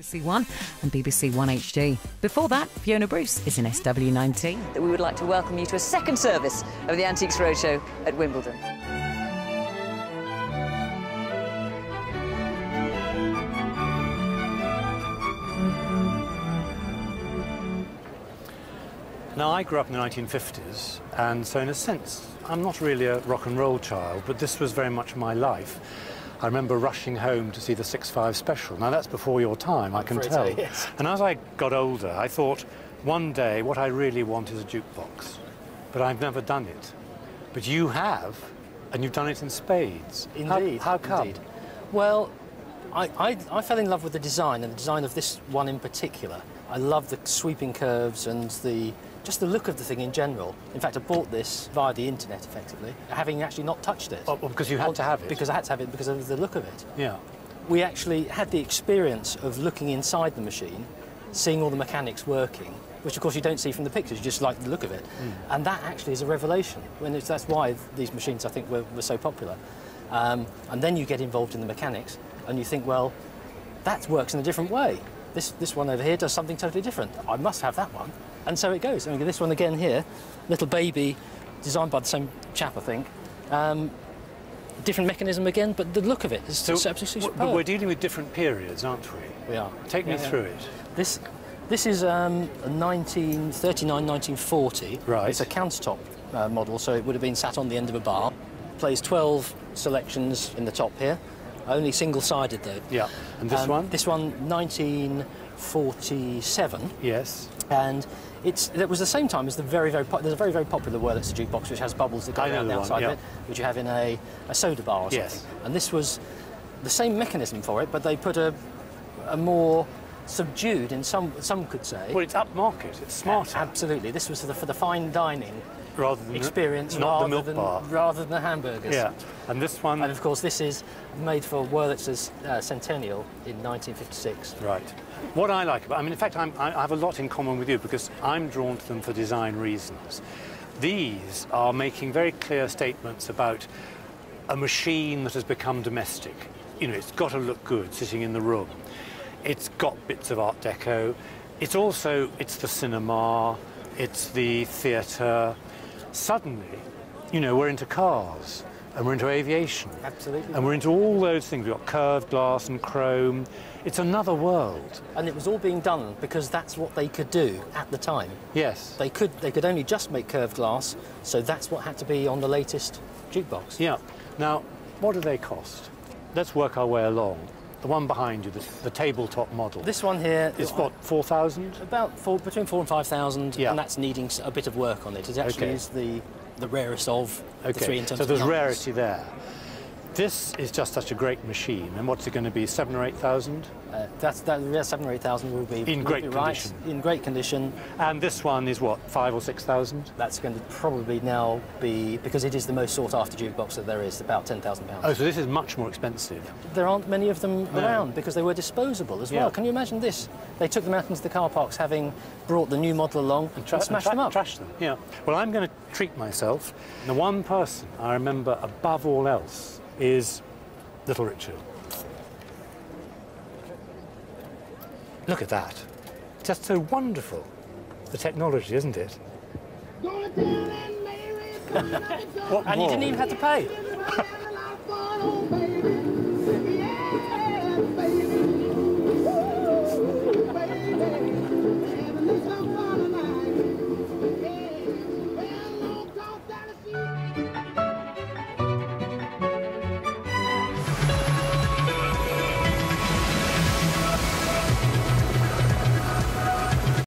BBC One and BBC One HD. Before that, Fiona Bruce is in SW19. That we would like to welcome you to a second service of the Antiques Roadshow at Wimbledon. Now, I grew up in the 1950s, and so in a sense, I'm not really a rock and roll child, but this was very much my life. I remember rushing home to see the 6.5 special. Now, that's before your time, I can tell. Yes. And as I got older, I thought, one day, what I really want is a jukebox. But I've never done it. But you have, and you've done it in spades. Indeed. How come? Indeed. Well, I fell in love with the design, and the design of this one in particular. I love the sweeping curves and just the look of the thing in general. In fact, I bought this via the internet, effectively, having actually not touched it. Oh, because you had to have it? Because I had to have it because of the look of it. Yeah. We actually had the experience of looking inside the machine, seeing all the mechanics working, which of course you don't see from the pictures, you just like the look of it. And that actually is a revelation. That's why these machines, I think, were so popular. And then you get involved in the mechanics, and you think, well, that works in a different way. This one over here does something totally different. I must have that one. And so it goes. I mean, this one again here, little baby, designed by the same chap, I think. Different mechanism again, but the look of it is absolutely superb. But we're dealing with different periods, aren't we? We are. Take me through it. This is a 1939, 1940. Right. It's a countertop model, so it would have been sat on the end of a bar. Plays 12 selections in the top here. Only single-sided, though. Yeah. And this one? This one, 1947. Yes. And that was the same time as there's a very, very popular Wurlitzer jukebox, which has bubbles that go around the outside of it, which you have in a soda bar or something. Yes. And this was the same mechanism for it, but they put a more subdued, in some could say. Well, it's upmarket. It's smarter. Absolutely. This was for the fine dining rather than experience, not the milk bar. rather than the hamburgers. Yeah. And this one. And of course, this is made for Wurlitzer's centennial in 1956. Right. What I like about, in fact, I have a lot in common with you because I'm drawn to them for design reasons. These are making very clear statements about a machine that has become domestic. You know, it's got to look good sitting in the room. It's got bits of Art Deco. It's the cinema, it's the theatre. Suddenly, you know, we're into cars and we're into aviation. Absolutely. And we're into all those things. We've got curved glass and chrome. It's another world. And it was all being done because that's what they could do at the time. Yes. They could only just make curved glass, so that's what had to be on the latest jukebox. Yeah. Now, what do they cost? Let's work our way along. The one behind you, the tabletop model. This one here is what, 4,000? About between 4,000 and 5,000, yeah. And that's needing a bit of work on it. It actually is the rarest of the three in terms of so there's numbers. rarity there. This is just such a great machine. And what's it going to be, 7,000 or 8,000? That's 7,000 or 8,000 will be in great condition. Right, in great condition. And this one is what, 5,000 or 6,000? That's going to probably now be, because it is the most sought after jukebox that there is, about £10,000. Oh, so this is much more expensive. There aren't many of them around because they were disposable as well. Can you imagine this? They took them out into the car parks, having brought the new model along and smashed them up. Trashed them, yeah. Well, I'm going to treat myself. The one person I remember above all else is Little Richard. Look at that. Just so wonderful. The technology, isn't it? What and you didn't even have to pay.